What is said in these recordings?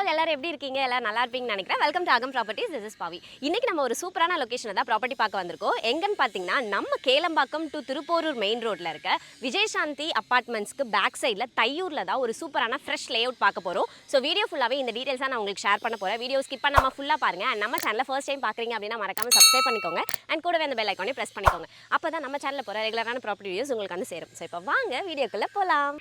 மக்கள் எல்லாரும் எப்படி இருக்கீங்க? எல்லாரும் நல்லா இருப்பீங்கன்னு நினைக்கிறேன். வெல்கம் டு அகம் ப்ராப்பர்ட்டிஸ். திஸ் இஸ் பாவி. இன்னைக்கு நம்ம ஒரு சூப்பரான லொகேஷன்ல தான் ப்ராப்பர்ட்டி பார்க்க வந்திருக்கோம். எங்கன்னு பார்த்தீங்கன்னா நம்ம கேளம்பாக்கம் டு திருப்போரூர் மெயின் ரோட்ல இருக்க விஜயசாந்தி அபார்ட்மெண்ட்ஸ்க்கு பேக் சைடில் தையூர்ல தான் ஒரு சூப்பரான ஃப்ரெஷ் லே அவுட் பார்க்க போகிறோம். ஸோ வீடியோ ஃபுல்லாகவே இந்த டீடைல்ஸாக நான் உங்களுக்கு ஷேர் பண்ண போகிறேன். வீடியோ ஸ்கிப் பண்ணாமல் ஃபுல்லாக பாருங்க. அண்ட் நம்ம சேனலை ஃபர்ஸ்ட் டைம் பார்க்குறீங்க அப்படின்னா மறக்காம சப்ஸ்கிரைப் பண்ணிக்கோங்க. அண்ட் கூடவே அந்த பெல் ஐக்கானே ப்ரெஸ் பண்ணிக்கோங்க. அப்போ தான் நம்ம சேனலில் போகிற ரெகுலரான ப்ராப்பர்ட்டி வீடியோஸ் உங்களுக்கு வந்து சேரும். ஸோ இப்போ வாங்க வீடியோக்குள்ளே போகலாம்.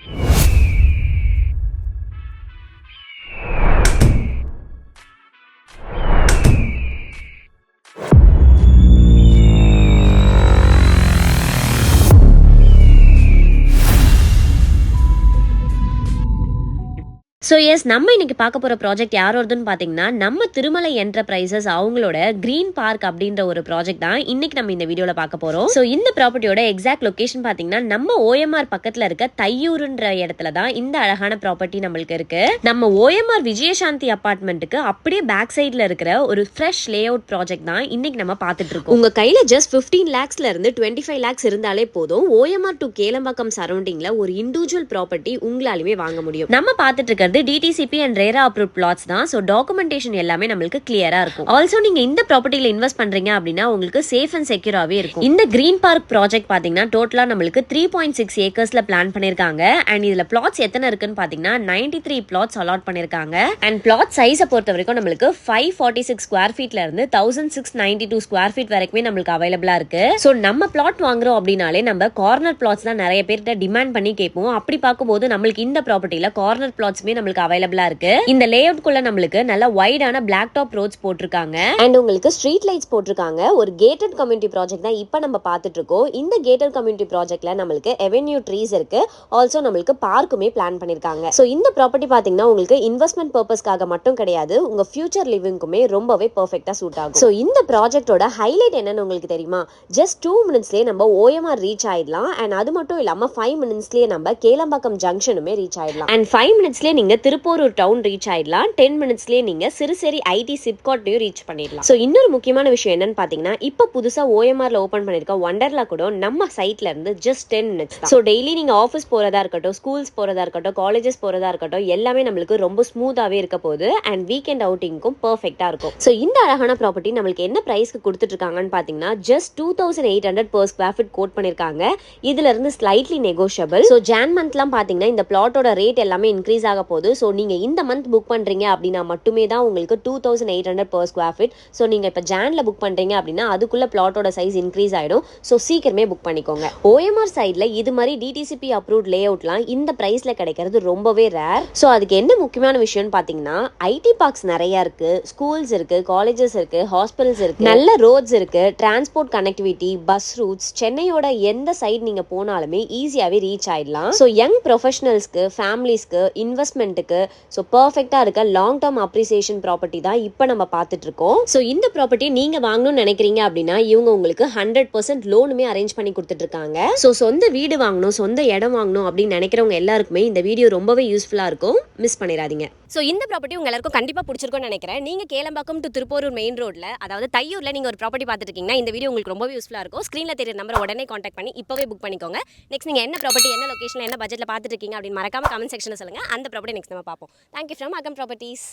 ஸோ எஸ் நம்ம இன்னைக்கு பார்க்க போகிற ப்ராஜெக்ட் யாரோடதுன்னு பார்த்தீங்கன்னா நம்ம திருமலை என்டர்பிரைசஸ் அவங்களோட கிரீன் பார்க் அப்படின்ற ஒரு ப்ராஜெக்ட் தான் இன்னைக்கு நம்ம இந்த வீடியோவில் பார்க்க போகிறோம். ஸோ இந்த ப்ராப்பர்ட்டியோட எக்ஸாக்ட் லொகேஷன் பார்த்தீங்கன்னா நம்ம ஓஎம்ஆர் பக்கத்தில் இருக்க தையூருன்ற இடத்துல தான் இந்த அழகான ப்ராப்பர்ட்டி நம்மளுக்கு இருக்கு. நம்ம ஓஎம்ஆர் விஜயசாந்தி அபார்ட்மெண்ட்டுக்கு அப்படியே பேக் சைடில் இருக்கிற ஒரு ஃப்ரெஷ் லே அவுட் ப்ராஜெக்ட் தான் இன்னைக்கு நம்ம பார்த்துட்டு இருக்கோம். உங்க கையில ஜஸ்ட் 15 lakhsல இருந்து 25 lakhs இருந்தாலே போதும் ஓஎம்ஆர் டு கேளம்பாக்கம் சரௌண்டிங்ல ஒரு இண்டிவிஜுவல் ப்ராப்பர்ட்டி உங்களாலுமே வாங்க முடியும். நம்ம பார்த்துட்டு இருக்கிறது DTCP and RERA approved flats தான். ஸோ டாக்குமெண்டேஷன் எல்லாமே நம்மளுக்கு கிளியரா இருக்கும். ஆல்சோ நீங்க இந்த ப்ராப்பர்ட்டியில இன்வெஸ்ட் பண்றீங்க அப்படின்னா உங்களுக்கு சேஃப் அண்ட் செக்யூராவே இருக்கும். இந்த கிரீன் பார்க் ப்ராஜெக்ட் பாத்தீங்கன்னா டோட்டலா நம்மளுக்கு 3.6 ஏக்கர்ஸ்ல பிளான் பண்ணிருக்காங்க. அண்ட் இதுல பிளாட்ஸ் எத்தனை இருக்குன்னு பாத்தீங்கன்னா 93 பிளாட்ஸ் அலாட் பண்ணிருக்காங்க. அண்ட் பிளாட் சைஸை பொறுத்த வரைக்கும் நம்மளுக்கு 546 ஸ்கொயர் ஃபீட்ல இருந்து 1692 ஸ்கொயர் ஃபீட் வரைக்குமே நம்மளுக்கு அவைலபிளா இருக்கு. ஸோ நம்ம பிளாட் வாங்குறோம் அப்படின்னாலே நம்ம கார்னர் பிளாட்ஸ் தான் நிறைய பேர்கிட்ட டிமாண்ட் பண்ணி கேட்போம். அப்படி பார்க்கும்போது நம்மளுக்கு இந்த ப்ராப்பர்ட்டியில கார்னர் பிளாட்ஸ்மே நம்மளுக்கு அவைலபிளா இருக்கு. இந்த லே அவுட் குள்ள நம்மளுக்கு நல்ல வைடான பிளாக் டாப் ரோட்ஸ் போட்டிருக்காங்க. அண்ட் உங்களுக்கு ஸ்ட்ரீட் லைட்ஸ் போட்டிருக்காங்க. ஒரு கேட்டட் கம்யூனிட்டி ப்ராஜெக்ட் தான் இப்போ நம்ம பார்த்துட்டு இருக்கோம். இந்த கேட்டட் கம்யூனிட்டி ப்ராஜெக்ட்ல நம்மளுக்கு எவென்யூ ட்ரீஸ் இருக்கு. ஆல்சோ நம்மளுக்கு பார்க்குமே பிளான் பண்ணிருக்காங்க. ஸோ இந்த ப்ராப்பர்ட்டி பாத்தீங்கன்னா உங்களுக்கு இன்வெஸ்ட்மெண்ட் பர்பஸ்க்காக மட்டும் கிடையாது, உங்க ஃபியூச்சர் லிவிங்க்குமே ரொம்பவே பெர்ஃபெக்ட்டா சூட் ஆகும். ஸோ இந்த ப்ராஜெக்டோட ஹைலைட் என்னன்னு உங்களுக்கு தெரியுமா? ஜஸ்ட் 2 minutesலயே நம்ம ஓஎம்ஆர் ரீச் ஆயிடலாம். அண்ட் அது மட்டும் இல்லாம 5 minutesலயே நம்ம கேளம்பாக்கம் ஜங்ஷனுமே ரீச் ஆயிடலாம். அண்ட் 5 minutesலயே நீங்க திருப்போரூர் டவுன் ரீச் ஆயிடலாம். 10 minutesலயே நீங்க சிறுசேரி ஐடி சிப்காட்டையும் ரீச் பண்ணிடலாம். ஸோ இன்னொரு முக்கியமான விஷயம் என்னன்னு பாத்தீங்கன்னா இப்போ புதுசா ஓஎம்ஆர்ல ஓபன் பண்ணிருக்க வண்டர்லா கூட நம்ம சைட்ல இருந்து ஜஸ்ட் 10 minutes தான். ஸோ டெய்லி நீங்க ஆஃபீஸ் போறதா இருக்கட்டும், ஸ்கூல்ஸ் போறதா இருக்கட்டும், காலேஜஸ் போறதா இருக்கட்டும், எல்லாமே நம்மளுக்கு ரொம்ப ஸ்மூத்தாவே இருக்க போகுது. அண்ட் வீக்கெண்ட் அவுட்டிங்க்கும் பெர்ஃபெக்ட்டா இருக்கும். ஸோ இந்த அழகான ப்ராப்பர்ட்டி நம்மளுக்கு என்ன பிரைஸ்க்கு கொடுத்துட்டு இருக்காங்கன்னு பாத்தீங்கன்னா just 2800 per square feet quote பண்ணிருக்காங்க. இதுல இருந்து ஸ்லைட்லி நெகோஷியபிள். ஸோ ஜான் மந்த்லாம் பாத்தீங்கன்னா இந்த பிளாட்டோட ரேட் எல்லாமே இன்க்ரீஸ் ஆக போகுது. ஸோ நீங்க இந்த மந்த் புக் பண்றீங்க அப்படின்னா மட்டுமே தான் உங்களுக்கு 2800 per square feet. ஸோ நீங்க இப்ப ஜான்ல புக் பண்றீங்க அப்படின்னா அதுக்குள்ள பிளாட்டோட சைஸ் இன்க்ரீஸ் ஆயிடும். ஸோ சீக்கிரமே புக் பண்ணிக்கோங்க. ஓஎம்ஆர் சைட்ல இது மாதிரி டிடிசிபி அப்ரூவ்ட் லே அவுட்லாம் இந்த பிரைஸ்ல கிடைக்கிறது ரொம்பவே ரேர். ஸோ அதுக்கு என்ன முக்கியமான விஷயம்னு பாத்தீங்கன்னா ஐடி பார்க்ஸ் நிறைய இருக்கு, ஸ்கூல்ஸ் இருக்கு, காலேஜஸ் இருக்கு, ஹாஸ்பிட்டல்ஸ் இருக்கு, நல்ல ரோட்ஸ் இருக்கு, டிரான்ஸ்போர்ட் கனெக்டிவிட்டி, பஸ் ரூட்ஸ், சென்னையோட எந்த சைடு நீங்க போனாலுமே ஈஸியாவே ரீச் ஆயிடலாம். ஸோ யங் ப்ரொஃபஷனல்ஸ்க்கு, ஃபேமிலிஸ்க்கு, இன்வெஸ்ட்மெண்ட்டுக்கு ஸோ பர்ஃபெக்டா இருக்க லாங் டர்ம் அப்ரிசியேஷன் ப்ராப்பர்ட்டி தான் இப்போ நம்ம பார்த்துட்டு இருக்கோம். ஸோ இந்த ப்ராப்பர்ட்டி நீங்க வாங்கணும்னு நினைக்கிறீங்க அப்படின்னா இவங்க உங்களுக்கு 100% லோனுமே அரேஞ்ச் பண்ணி கொடுத்துட்டு இருக்காங்க. ஸோ சொந்த வீடு வாங்கணும், சொந்த இடம் வாங்கணும் அப்படின்னு நினைக்கிறவங்க எல்லாருக்குமே இந்த வீடியோ ரொம்பவே யூஸ்ஃபுல்லா இருக்கும். மிஸ் பண்ணிடாதீங்க. ஸோ இந்த ப்ராப்பர்ட்டி உங்க எல்லாருக்கும் கண்டிப்பா பிடிச்சிருக்கும்னு நினைக்கிறேன். நீங்க கேளம்பாக்கம் டு திருப்போரூர் மெயின் ரோட்ல, அதாவது தையூர்ல நீங்க ஒரு ப்ராப்பர்ட்டி பார்த்துட்டு இருக்கீங்கன்னா இந்த வீடியோ உங்களுக்கு ரொம்பவே யூஸ்ஃபுல்லா இருக்கும். ஸ்கிரீன்ல தெரிய நம்பரை உடனே கான்டாக்ட் பண்ணி இப்பவே புக் பண்ணிக்கோங்க. நெக்ஸ்ட் நீங்க என்ன ப்ராப்பர்ட்டி, என்ன லொகேஷன்ல, என்ன பட்ஜெட்ல பார்த்துட்டு இருக்கீங்க அப்படின்னு மறக்காம கமெண்ட் செக்ஷன்ல சொல்லுங்க. அந்த ப்ராப்பர்ட்டி நெக்ஸ்ட் நம்ம பார்ப்போம். தேங்க்யூ ஃப்ரம் அகம் ப்ராப்பர்ட்டிஸ்.